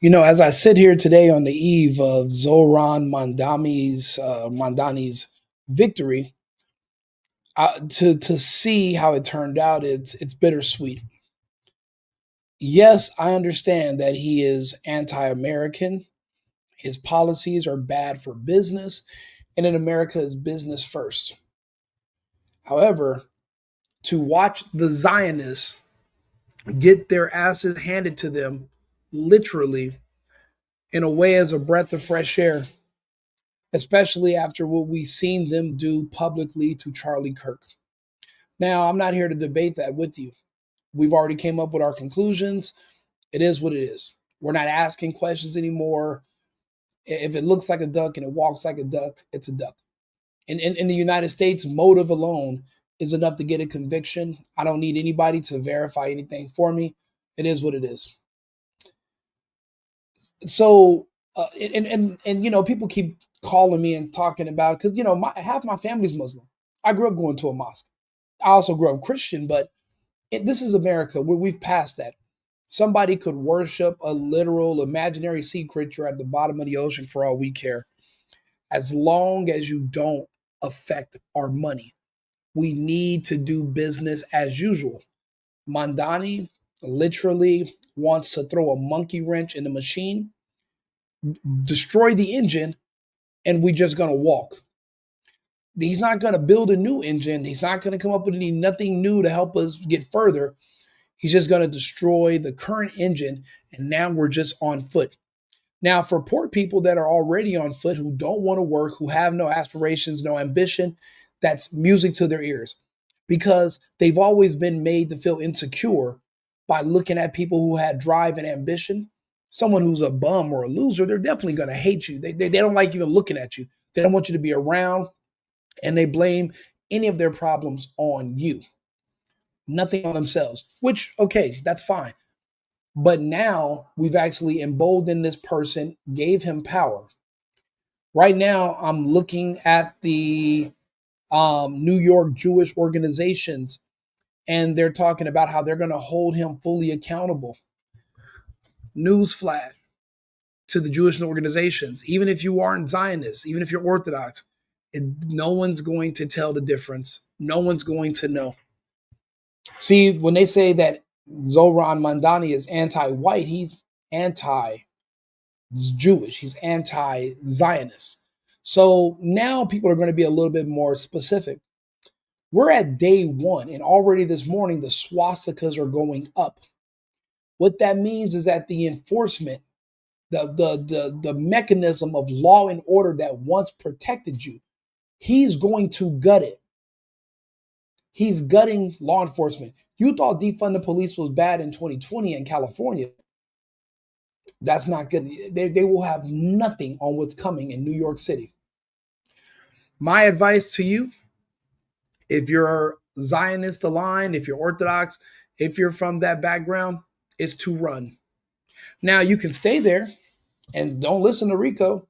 As I sit here today on the eve of Zohran Mamdani's victory, to see how it turned out, it's bittersweet. Yes, I understand that he is anti-American. His policies are bad for business, and in America is business first. However, to watch the Zionists get their asses handed to them, literally, in a way as a breath of fresh air, especially after what we've seen them do publicly to Charlie Kirk. Now, I'm not here to debate that with you. We've already came up with our conclusions. It is what it is. We're not asking questions anymore. If it looks like a duck and it walks like a duck, it's a duck. In the United States, motive alone is enough to get a conviction. I don't need anybody to verify anything for me. It is what it is. So, people keep calling me and talking about, because half my family's Muslim. I grew up going to a mosque. I also grew up Christian, but this is America where we've passed that. Somebody could worship a literal imaginary sea creature at the bottom of the ocean for all we care, as long as you don't affect our money. We need to do business as usual. Mamdani literally wants to throw a monkey wrench in the machine, destroy the engine, and we just gonna walk. He's not gonna build a new engine. He's not gonna come up with nothing new to help us get further. He's just gonna destroy the current engine, and now we're just on foot. Now, for poor people that are already on foot, who don't want to work, who have no aspirations, no ambition, that's music to their ears, because they've always been made to feel insecure by looking at people who had drive and ambition. Someone who's a bum or a loser, they're definitely going to hate you. They don't like even looking at you. They don't want you to be around, and they blame any of their problems on you, nothing on themselves, which, okay, that's fine. But now we've actually emboldened this person, gave him power. Right now, I'm looking at the New York Jewish organizations, and they're talking about how they're going to hold him fully accountable. Newsflash to the Jewish organizations: even if you aren't Zionist, even if you're Orthodox, no one's going to tell the difference. No one's going to know. See, when they say that Zohra Mamdani is anti-white, he's anti-Jewish. He's anti-Zionist. So now people are going to be a little bit more specific. We're at day one, and already this morning the swastikas are going up. What that means is that the enforcement, the mechanism of law and order that once protected you, he's going to gut it. He's gutting law enforcement. You thought defund the police was bad in 2020 in California. That's not good. They will have nothing on what's coming in New York City. My advice to you, if you're Zionist aligned, if you're Orthodox, if you're from that background, is to run. Now, you can stay there and don't listen to Rico,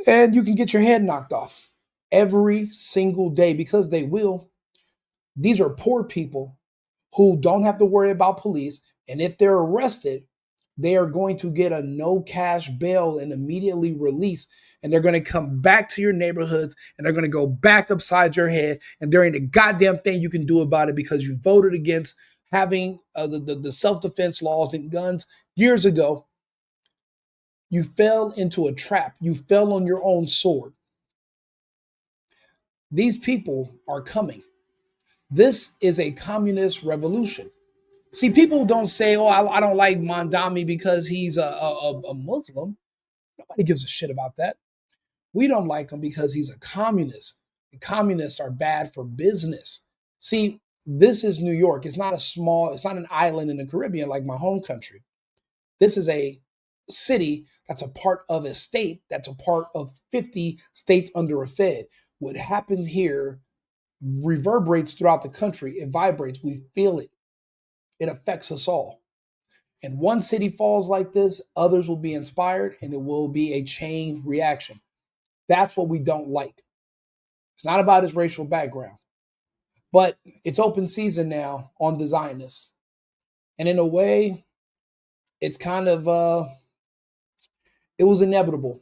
and you can get your head knocked off every single day, because they will. These are poor people who don't have to worry about police. And if they're arrested, they are going to get a no cash bail and immediately release. And they're going to come back to your neighborhoods, and they're going to go back upside your head. And there ain't a goddamn thing you can do about it, because you voted against having the self-defense laws and guns years ago. You fell into a trap. You fell on your own sword. These people are coming. This is a communist revolution. See, people don't say, "Oh, I don't like Mamdani because he's a Muslim." Nobody gives a shit about that. We don't like him because he's a communist. The communists are bad for business. See, this is New York. It's not an island in the Caribbean like my home country. This is a city that's a part of a state that's a part of 50 states under a Fed. What happens here reverberates throughout the country. It vibrates. We feel it. It affects us all. And one city falls like this, others will be inspired, and it will be a chain reaction. That's what we don't like. It's not about his racial background, but it's open season now on the Zionists. And in a way, it's kind of It was inevitable.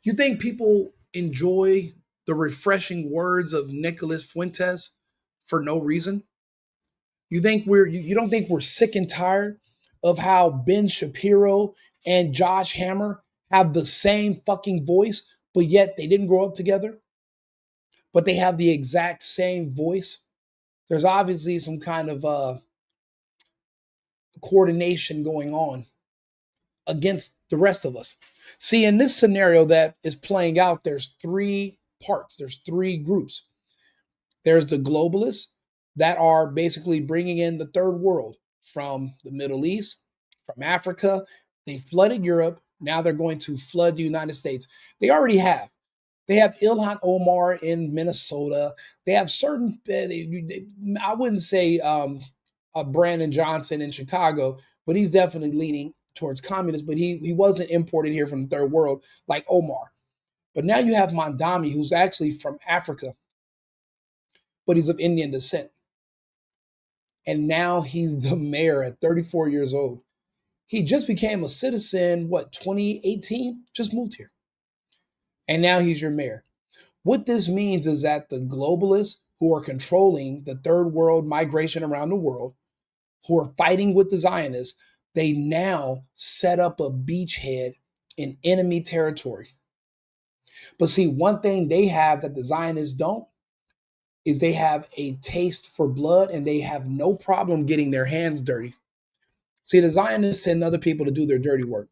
You think people enjoy the refreshing words of Nicholas Fuentes for no reason? You don't think we're sick and tired of how Ben Shapiro and Josh Hammer have the same fucking voice, but yet they didn't grow up together, but they have the exact same voice? There's obviously some kind of coordination going on against the rest of us. See, in this scenario that is playing out, there's three parts, there's three groups. There's the globalists that are basically bringing in the third world from the Middle East, from Africa. They flooded Europe. Now they're going to flood the United States. They already have. They have Ilhan Omar in Minnesota. They have certain, I wouldn't say Brandon Johnson in Chicago, but he's definitely leaning towards communist, but he wasn't imported here from the third world like Omar. But now you have Mamdani, who's actually from Africa, but he's of Indian descent. And now he's the mayor at 34 years old. He just became a citizen, 2018? Just moved here. And now he's your mayor. What this means is that the globalists who are controlling the third world migration around the world, who are fighting with the Zionists, they now set up a beachhead in enemy territory. But see, one thing they have that the Zionists don't is they have a taste for blood and they have no problem getting their hands dirty. See, the Zionists send other people to do their dirty work.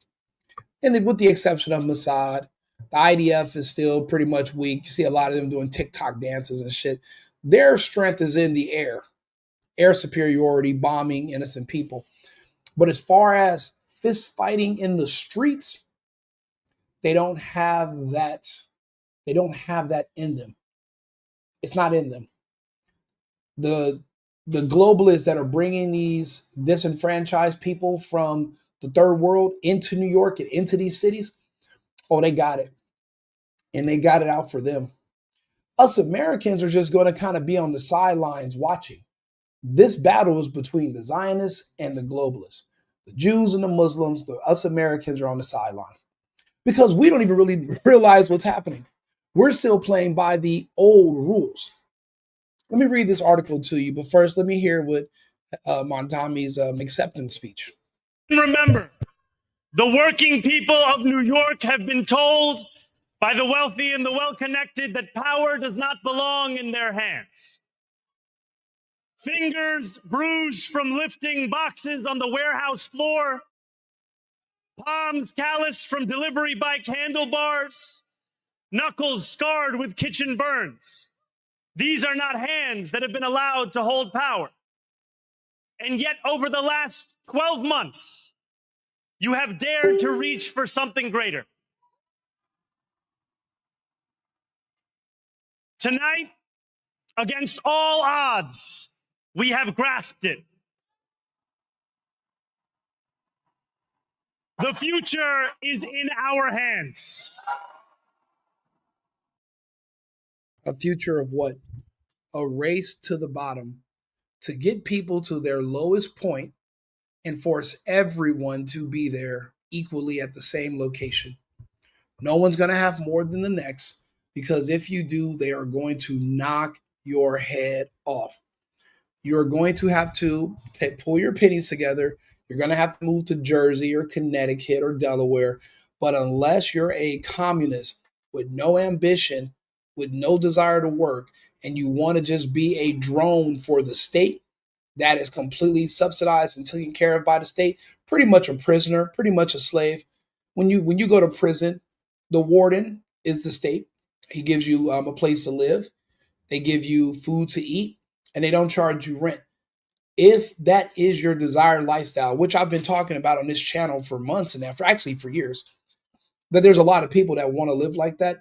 And with the exception of Mossad, the IDF is still pretty much weak. You see a lot of them doing TikTok dances and shit. Their strength is in the air superiority, bombing innocent people. But as far as fist fighting in the streets, they don't have that. They don't have that in them. It's not in them. The globalists that are bringing these disenfranchised people from the third world into New York and into these cities, oh, they got it. And they got it out for them. Us Americans are just going to kind of be on the sidelines watching. This battle is between the Zionists and the globalists. The Jews and the Muslims, us Americans are on the sideline because we don't even really realize what's happening. We're still playing by the old rules. Let me read this article to you, but first let me hear what Mamdani's acceptance speech. Remember, the working people of New York have been told by the wealthy and the well-connected that power does not belong in their hands. Fingers bruised from lifting boxes on the warehouse floor, palms calloused from delivery bike handlebars, knuckles scarred with kitchen burns. These are not hands that have been allowed to hold power. And yet, over the last 12 months, you have dared to reach for something greater. Tonight, against all odds, we have grasped it. The future is in our hands. A future of what? A race to the bottom to get people to their lowest point and force everyone to be there equally at the same location. No one's going to have more than the next because if you do, they are going to knock your head off. You're going to have to pull your pennies together. You're going to have to move to Jersey or Connecticut or Delaware. But unless you're a communist with no ambition, with no desire to work, and you want to just be a drone for the state that is completely subsidized and taken care of by the state, pretty much a prisoner, pretty much a slave. When you go to prison, the warden is the state. He gives you a place to live. They give you food to eat, and they don't charge you rent. If that is your desired lifestyle, which I've been talking about on this channel for months and now, for years, that there's a lot of people that want to live like that,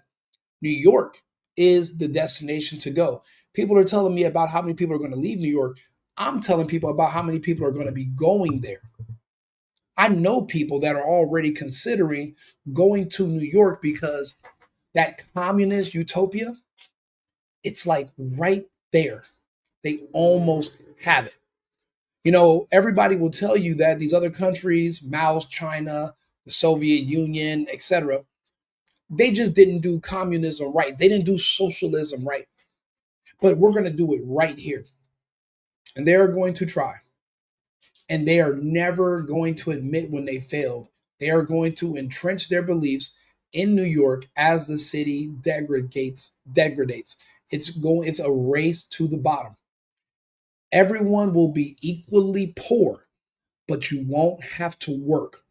New York is the destination to go. People are telling me about how many people are going to leave New York. I'm telling people about how many people are going to be going there. I know people that are already considering going to New York because that communist utopia, it's like right there. They almost have it. You know, everybody will tell you that these other countries, Mao's China, the Soviet Union, etc. They just didn't do communism right. They didn't do socialism right. But we're going to do it right here. And they are going to try. And they are never going to admit when they failed. They are going to entrench their beliefs in New York as the city degrades. It's a race to the bottom. Everyone will be equally poor, but you won't have to work.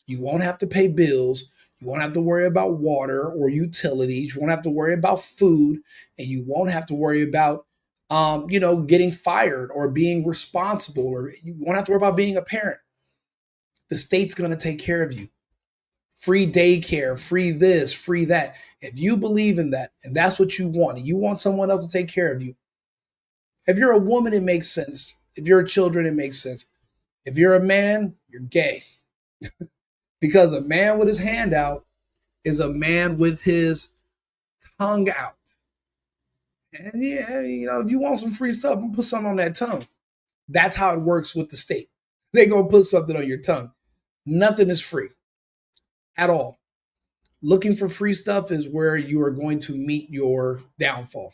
You won't have to pay bills. You won't have to worry about water or utilities. You won't have to worry about food, and you won't have to worry about, getting fired or being responsible, or you won't have to worry about being a parent. The state's going to take care of you. Free daycare, free this, free that. If you believe in that, and that's what you want, and you want someone else to take care of you. If you're a woman, it makes sense. If you're children, it makes sense. If you're a man, you're gay. Because a man with his hand out is a man with his tongue out. And yeah, if you want some free stuff, put something on that tongue. That's how it works with the state. They're going to put something on your tongue. Nothing is free at all. Looking for free stuff is where you are going to meet your downfall.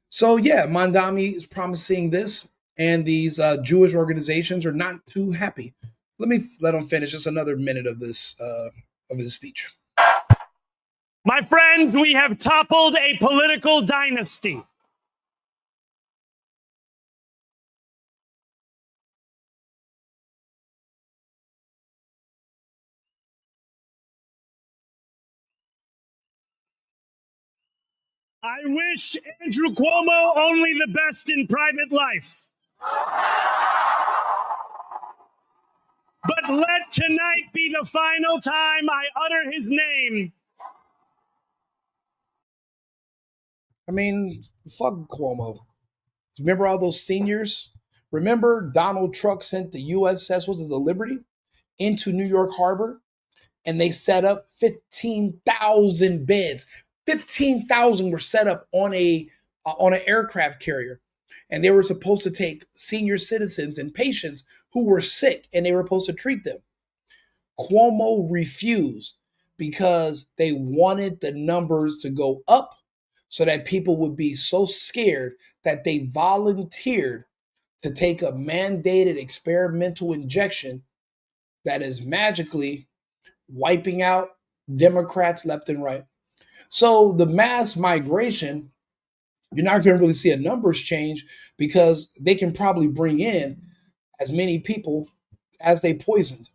So yeah, Mamdani is promising this, and these Jewish organizations are not too happy. Let me let him finish just another minute of this of his speech. My friends, we have toppled a political dynasty. I wish Andrew Cuomo only the best in private life. But let tonight be the final time I utter his name. I mean, fuck Cuomo. Remember all those seniors? Remember Donald Trump sent the USS, was it the Liberty, into New York Harbor, and they set up 15,000 beds. 15,000 were set up on an aircraft carrier, and they were supposed to take senior citizens and patients who were sick, and they were supposed to treat them. Cuomo refused because they wanted the numbers to go up so that people would be so scared that they volunteered to take a mandated experimental injection that is magically wiping out Democrats left and right. So the mass migration, you're not going to really see a numbers change because they can probably bring in as many people as they poisoned.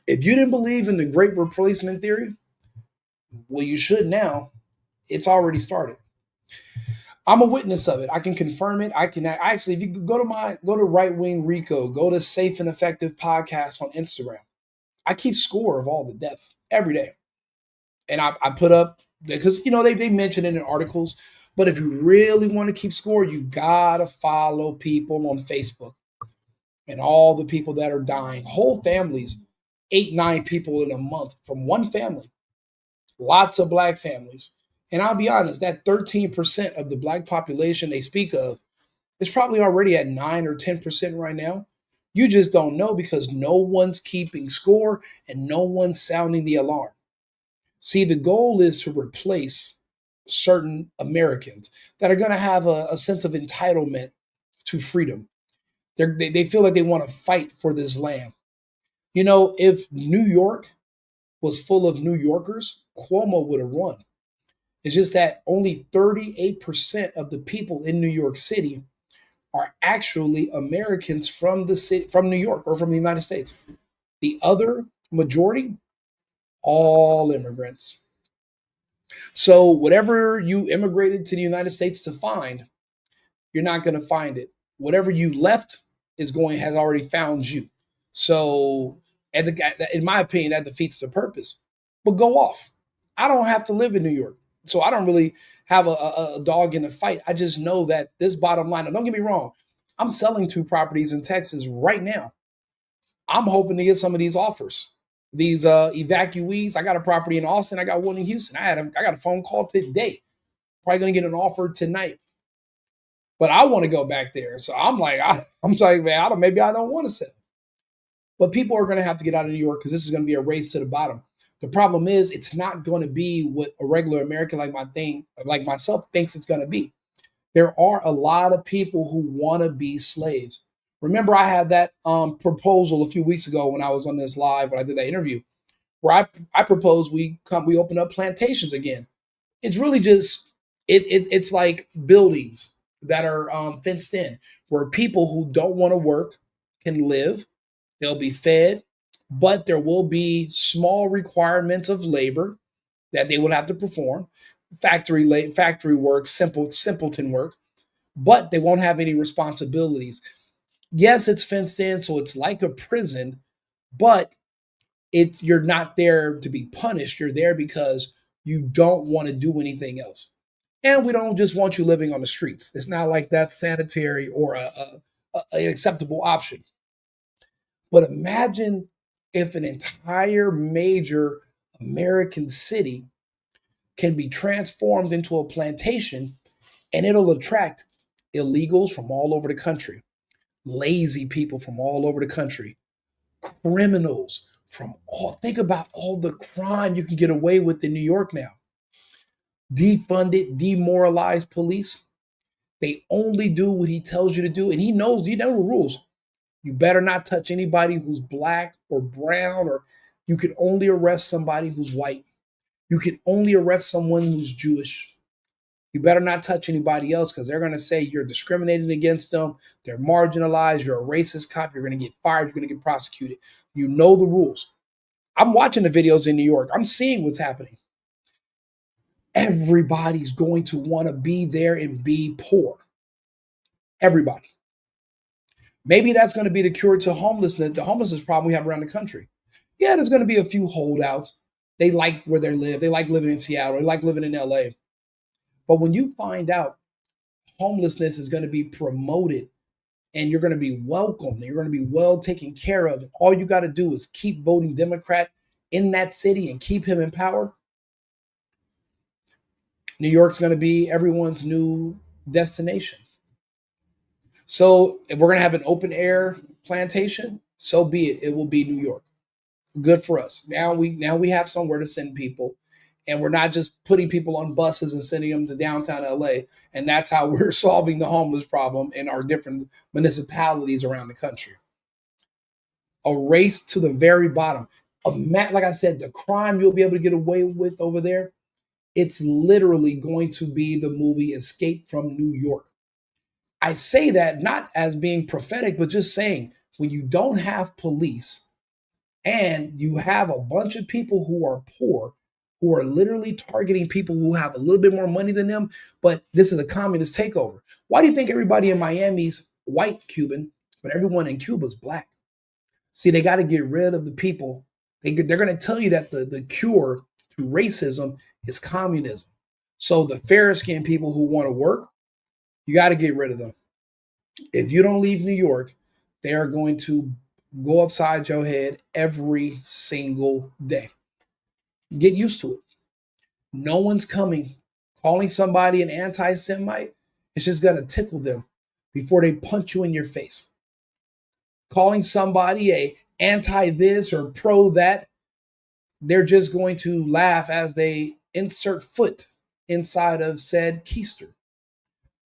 If you didn't believe in the great replacement theory, well, you should now. It's already started. I'm a witness of it. I can confirm it. I can actually, if you go to Right Wing Rico, go to Safe and Effective Podcast on Instagram. I keep score of all the death every day. And I put up, because they mention it in articles, but if you really want to keep score, you gotta follow people on Facebook and all the people that are dying. Whole families, 8-9 people in a month from one family. Lots of black families. And I'll be honest, that 13% of the black population they speak of is probably already at 9 or 10% right now. You just don't know because no one's keeping score and no one's sounding the alarm. See, the goal is to replace certain Americans that are going to have a sense of entitlement to freedom. They feel like they want to fight for this land. If New York was full of New Yorkers, Cuomo would have won. It's just that only 38% of the people in New York City are actually Americans from the city, from New York or from the United States. The other majority, all immigrants. So whatever you immigrated to the United States to find, you're not going to find it. Whatever you left has already found you. So, in my opinion, that defeats the purpose. But go off. I don't have to live in New York, so I don't really have a dog in the fight. I just know that this bottom line. Now, don't get me wrong. I'm selling 2 properties in Texas right now. I'm hoping to get some of these offers. These evacuees. I got a property in Austin. I got one in Houston. I got a phone call today. Probably going to get an offer tonight. But I want to go back there. So I'm like, man, maybe I don't want to sell. But people are going to have to get out of New York because this is going to be a race to the bottom. The problem is it's not going to be what a regular American like myself thinks it's going to be. There are a lot of people who want to be slaves. Remember, I had that proposal a few weeks ago when I was on this live when I did that interview, where I proposed we open up plantations again. It's really just it's like buildings that are fenced in, where people who don't want to work can live. They'll be fed, but there will be small requirements of labor that they would have to perform, factory work, simpleton work, but they won't have any responsibilities. Yes, it's fenced in, so it's like a prison, but you're not there to be punished. You're there because you don't want to do anything else. And we don't just want you living on the streets. It's not like that's sanitary or an acceptable option. But imagine if an entire major American city can be transformed into a plantation and it'll attract illegals from all over the country, lazy people from all over the country, criminals from think about all the crime you can get away with in New York now. Defunded, demoralized police. They only do what he tells you to do. And he knows, the rules. You better not touch anybody who's black or brown, or you can only arrest somebody who's white. You can only arrest someone who's Jewish. You better not touch anybody else because they're going to say you're discriminating against them. They're marginalized. You're a racist cop. You're going to get fired. You're going to get prosecuted. You know the rules. I'm watching the videos in New York. I'm seeing what's happening. Everybody's going to want to be there and be poor. Everybody. Maybe that's going to be the cure to homelessness, the homelessness problem we have around the country. Yeah, there's going to be a few holdouts. They like where they live. They like living in Seattle. They like living in LA. But when you find out homelessness is going to be promoted and you're going to be welcomed, and you're going to be well taken care of, and all you got to do is keep voting Democrat in that city and keep him in power, New York's going to be everyone's new destination. So if we're going to have an open air plantation, so be it. It will be New York. Good for us. Now we have somewhere to send people, and we're not just putting people on buses and sending them to downtown LA. And that's how we're solving the homeless problem in our different municipalities around the country. A race to the very bottom. Like I said, the crime you'll be able to get away with over there, it's literally going to be the movie Escape from New York. I say that not as being prophetic, but just saying when you don't have police and you have a bunch of people who are poor, who are literally targeting people who have a little bit more money than them, but this is a communist takeover. Why do you think everybody in Miami's white Cuban, but everyone in Cuba is black? See, they got to get rid of the people. They're going to tell you that the cure to racism is communism. So the fair-skinned people who want to work, you got to get rid of them. If you don't leave New York, they are going to go upside your head every single day. Get used to it. No one's coming. Calling somebody an anti-Semite, it's just going to tickle them before they punch you in your face. Calling somebody a anti-this or pro that, they're just going to laugh as they insert foot inside of said keister.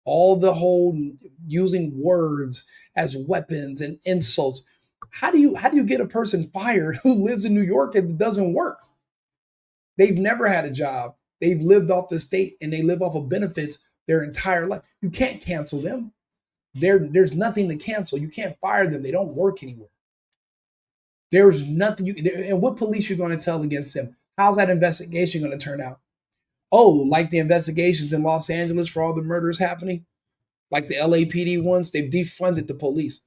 All the whole using words as weapons and insults. How do you get a person fired who lives in New York and it doesn't work? They've never had a job. They've lived off the state and they live off of benefits their entire life. You can't cancel them. There's nothing to cancel. You can't fire them. They don't work anywhere. There's nothing and what police you're going to tell against them? How's that investigation going to turn out? Oh, like the investigations in Los Angeles for all the murders happening, like the LAPD ones, they've defunded the police.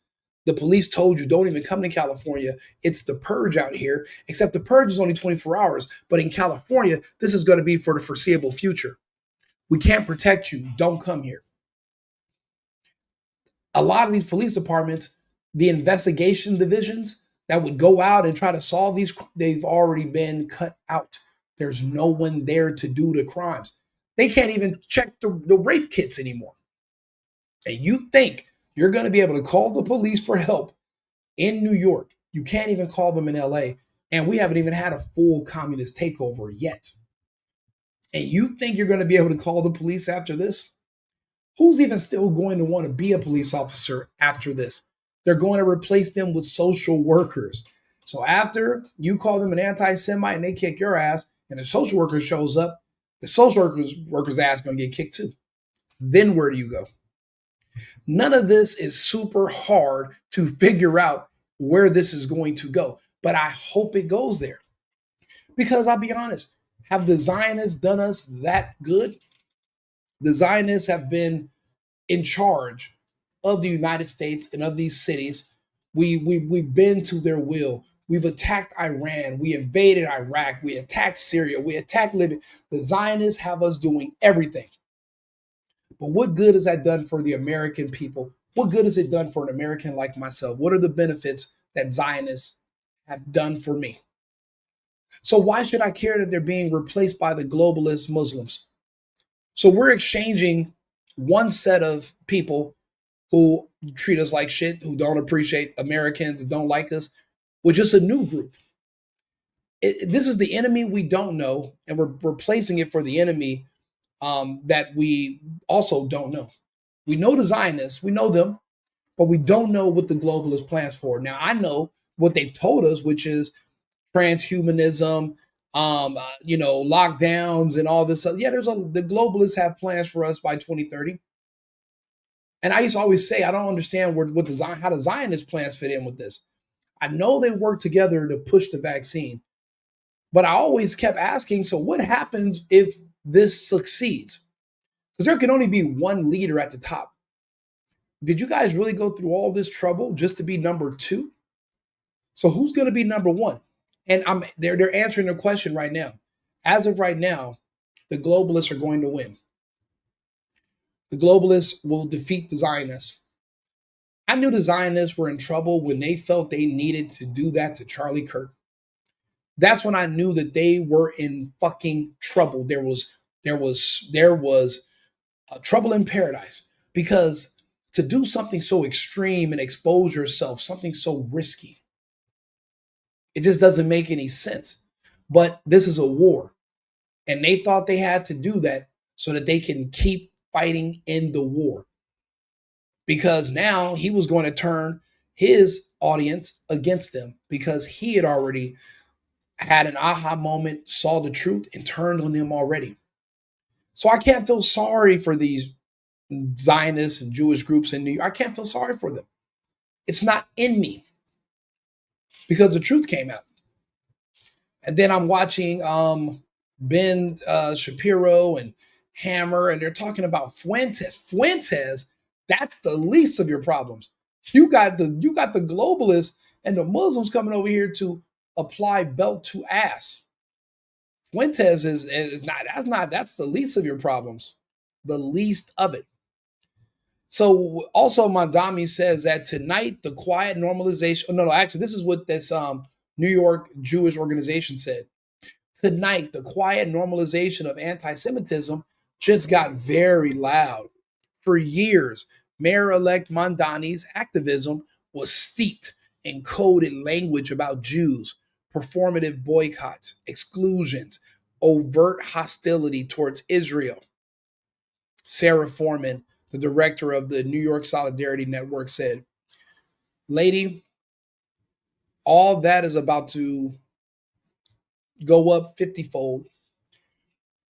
The police told you don't even come to California. It's the purge out here, except the purge is only 24 hours. But in California, this is going to be for the foreseeable future. We can't protect you. Don't come here. A lot of these police departments, the investigation divisions that would go out and try to solve these, they've already been cut out. There's no one there to do the crimes. They can't even check the rape kits anymore. And you think you're going to be able to call the police for help in New York You can't even call them in LA. And we haven't even had a full communist takeover yet. And you think you're going to be able to call the police after this? Who's even still going to want to be a police officer after this? They're going to replace them with social workers. So after you call them an anti-Semite and they kick your ass, and the social worker shows up, the social worker's ass is going to get kicked too. Then where do you go? None of this is super hard to figure out where this is going to go, but I hope it goes there. Because I'll be honest, have the Zionists done us that good? The Zionists have been in charge of the United States and of these cities. We've been to their will. We've attacked Iran. We invaded Iraq. We attacked Syria. We attacked Libya. The Zionists have us doing everything. But what good has that done for the American people? What good has it done for an American like myself? What are the benefits that Zionists have done for me? So why should I care that they're being replaced by the globalist Muslims? So we're exchanging one set of people who treat us like shit, who don't appreciate Americans and don't like us, with just a new group. This is the enemy we don't know, and we're replacing it for the enemy that we also don't know. We know the Zionists, we know them, but we don't know what the globalist plans for. Now, I know what they've told us, which is transhumanism, lockdowns and all this. Yeah, the globalists have plans for us by 2030. And I used to always say, I don't understand how the Zionist plans fit in with this. I know they work together to push the vaccine, but I always kept asking, so what happens if this succeeds? Because there can only be one leader at the top. Did you guys really go through all this trouble just to be number two? So who's going to be number one? And they're answering the question right now. As of right now, the globalists are going to win. The globalists will defeat the Zionists. I knew the Zionists were in trouble when they felt they needed to do that to Charlie Kirk. That's when I knew that they were in fucking trouble. There was trouble in paradise, because to do something so extreme and expose yourself, something so risky, it just doesn't make any sense. But this is a war, and they thought they had to do that so that they can keep fighting in the war. Because now he was going to turn his audience against them, because he had already had an aha moment, saw the truth, and turned on them already. So I can't feel sorry for these Zionists and Jewish groups in New York. I can't feel sorry for them. It's not in me, because the truth came out. And then I'm watching Ben Shapiro and Hammer, and they're talking about Fuentes. Fuentes, that's the least of your problems. You got the globalists and the Muslims coming over here to apply belt to ass. Fuentes is not that's the least of your problems. The least of it. So also Mamdani says that tonight the quiet normalization. No, actually, this is what this New York Jewish organization said. Tonight, the quiet normalization of anti-Semitism just got very loud. For years, Mayor-elect Mamdani's activism was steeped in coded language about Jews, performative boycotts, exclusions, overt hostility towards Israel. Sarah Foreman, the director of the New York Solidarity Network, said, "Lady, all that is about to go up 50-fold.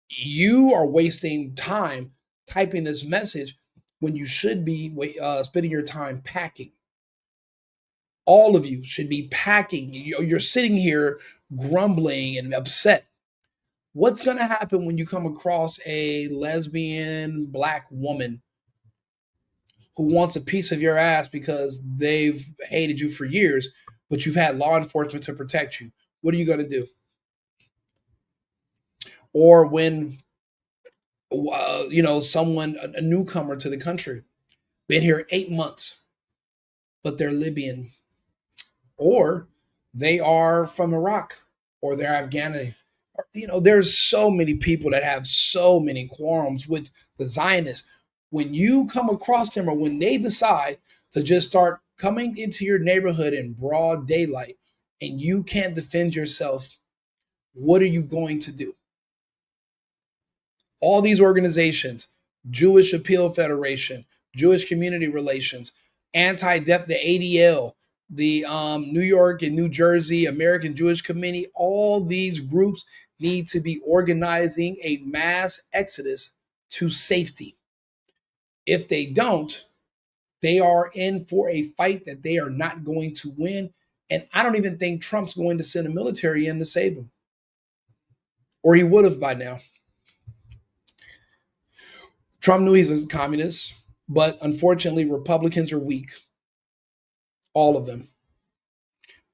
You are wasting time typing this message when you should be spending your time packing. All of you should be packing. You're sitting here grumbling and upset. What's going to happen when you come across a lesbian Black woman who wants a piece of your ass because they've hated you for years, but you've had law enforcement to protect you? What are you going to do? Or when someone, a newcomer to the country, been here 8 months, but they're Libyan, or they are from Iraq, or they're Afghani. There's so many people that have so many qualms with the Zionists. When you come across them, or when they decide to just start coming into your neighborhood in broad daylight and you can't defend yourself, what are you going to do? All these organizations, Jewish Appeal Federation, Jewish Community Relations, Anti-Death, the ADL, the New York and New Jersey American Jewish Committee, all these groups need to be organizing a mass exodus to safety. If they don't, they are in for a fight that they are not going to win. And I don't even think Trump's going to send a military in to save them. Or he would have by now. Trump knew he's a communist, but unfortunately, Republicans are weak. All of them.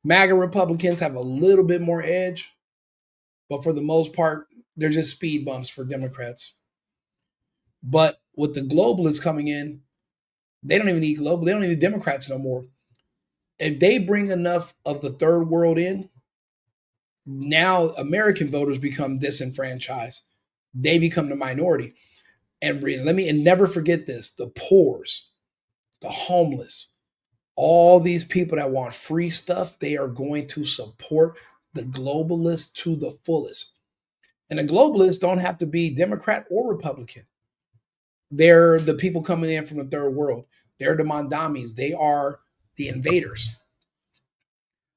MAGA Republicans have a little bit more edge, but for the most part, they're just speed bumps for Democrats. But with the globalists coming in, they don't even need global. They don't need Democrats no more. If they bring enough of the third world in, now American voters become disenfranchised. They become the minority. And never forget this: the poors, the homeless, all these people that want free stuff, they are going to support the globalists to the fullest. And the globalists don't have to be Democrat or Republican. They're the people coming in from the third world. They're the Mandamis. They are the invaders.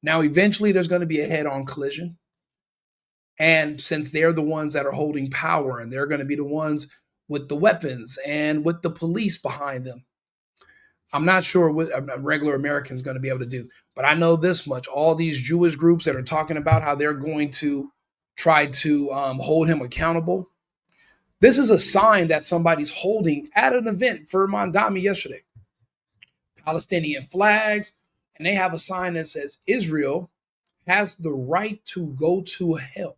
Now, eventually, there's going to be a head-on collision. And since they're the ones that are holding power and they're going to be the ones with the weapons and with the police behind them, I'm not sure what a regular American is going to be able to do. But I know this much. All these Jewish groups that are talking about how they're going to try to hold him accountable, this is a sign that somebody's holding at an event for Mamdani yesterday. Palestinian flags, and they have a sign that says Israel has the right to go to hell.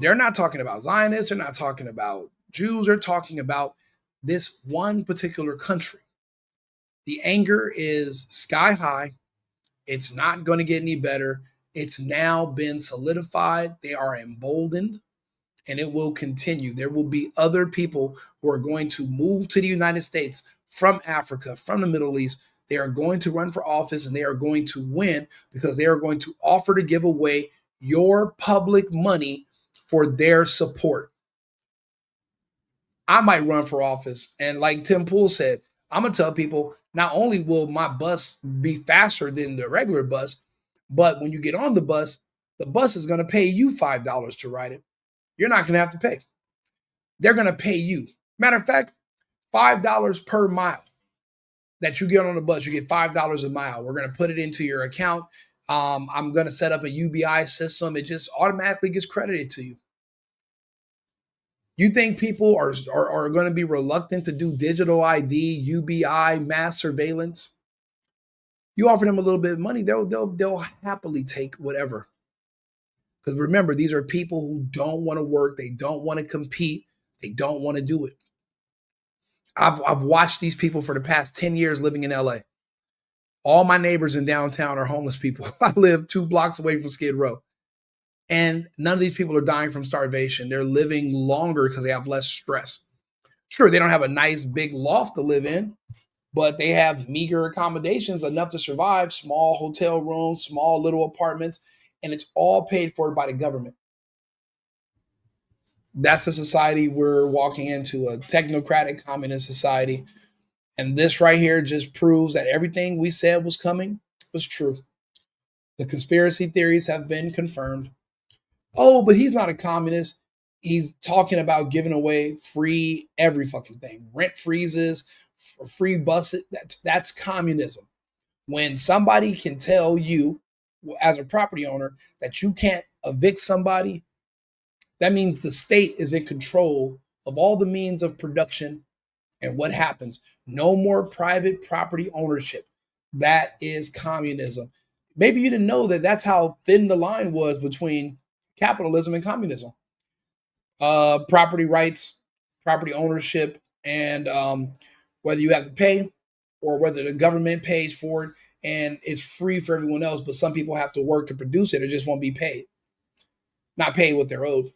They're not talking about Zionists, they're not talking about Jews, they're talking about this one particular country. The anger is sky high. It's not going to get any better. It's now been solidified. They are emboldened, and it will continue. There will be other people who are going to move to the United States from Africa, from the Middle East. They are going to run for office, and they are going to win because they are going to offer to give away your public money for their support. I might run for office, and like Tim Pool said, I'm going to tell people, not only will my bus be faster than the regular bus, but when you get on the bus is going to pay you $5 to ride it. You're not going to have to pay. They're going to pay you. Matter of fact, $5 per mile that you get on the bus, you get $5 a mile. We're going to put it into your account. I'm going to set up a UBI system. It just automatically gets credited to you. You think people are going to be reluctant to do digital ID, UBI, mass surveillance? You offer them a little bit of money, they'll happily take whatever. Because remember, these are people who don't want to work, they don't want to compete, they don't want to do it. I've watched these people for the past 10 years living in LA. All my neighbors in downtown are homeless people. I live 2 blocks away from Skid Row. And none of these people are dying from starvation. They're living longer because they have less stress. Sure, they don't have a nice big loft to live in, but they have meager accommodations, enough to survive, small hotel rooms, small little apartments, and it's all paid for by the government. That's the society we're walking into, a technocratic communist society. And this right here just proves that everything we said was coming was true. The conspiracy theories have been confirmed. Oh, but he's not a communist. He's talking about giving away free every fucking thing. Rent freezes, free buses. That's communism. When somebody can tell you as a property owner that you can't evict somebody, that means the state is in control of all the means of production and what happens. No more private property ownership. That is communism. Maybe you didn't know that that's how thin the line was between capitalism and communism. Property rights, property ownership, and whether you have to pay or whether the government pays for it and it's free for everyone else, but some people have to work to produce it or just won't be paid. Not paid what they're owed.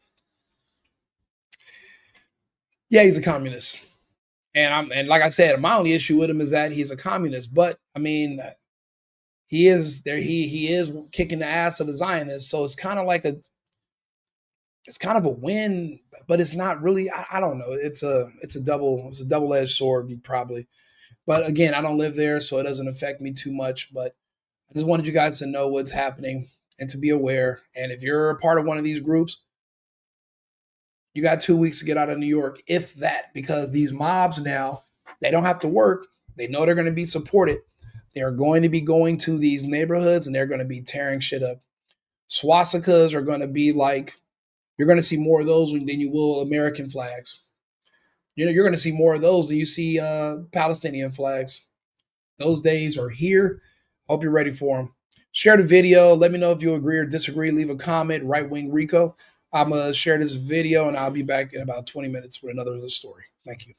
Yeah, he's a communist. And like I said, my only issue with him is that he's a communist. But I mean, he is there. He is kicking the ass of the Zionists. So it's kind of a win, but it's not really. I don't know. It's a double edged sword probably. But again, I don't live there, so it doesn't affect me too much. But I just wanted you guys to know what's happening and to be aware. And if you're a part of one of these groups, you got 2 weeks to get out of New York, if that, because these mobs now, they don't have to work. They know they're going to be supported. They're going to be going to these neighborhoods and they're going to be tearing shit up. Swastikas are going to be like, you're going to see more of those than you will American flags. You know, you're going to see more of those than you see Palestinian flags. Those days are here. Hope you're ready for them. Share the video. Let me know if you agree or disagree. Leave a comment. Right Wing Rico. I'm going to share this video and I'll be back in about 20 minutes with another story. Thank you.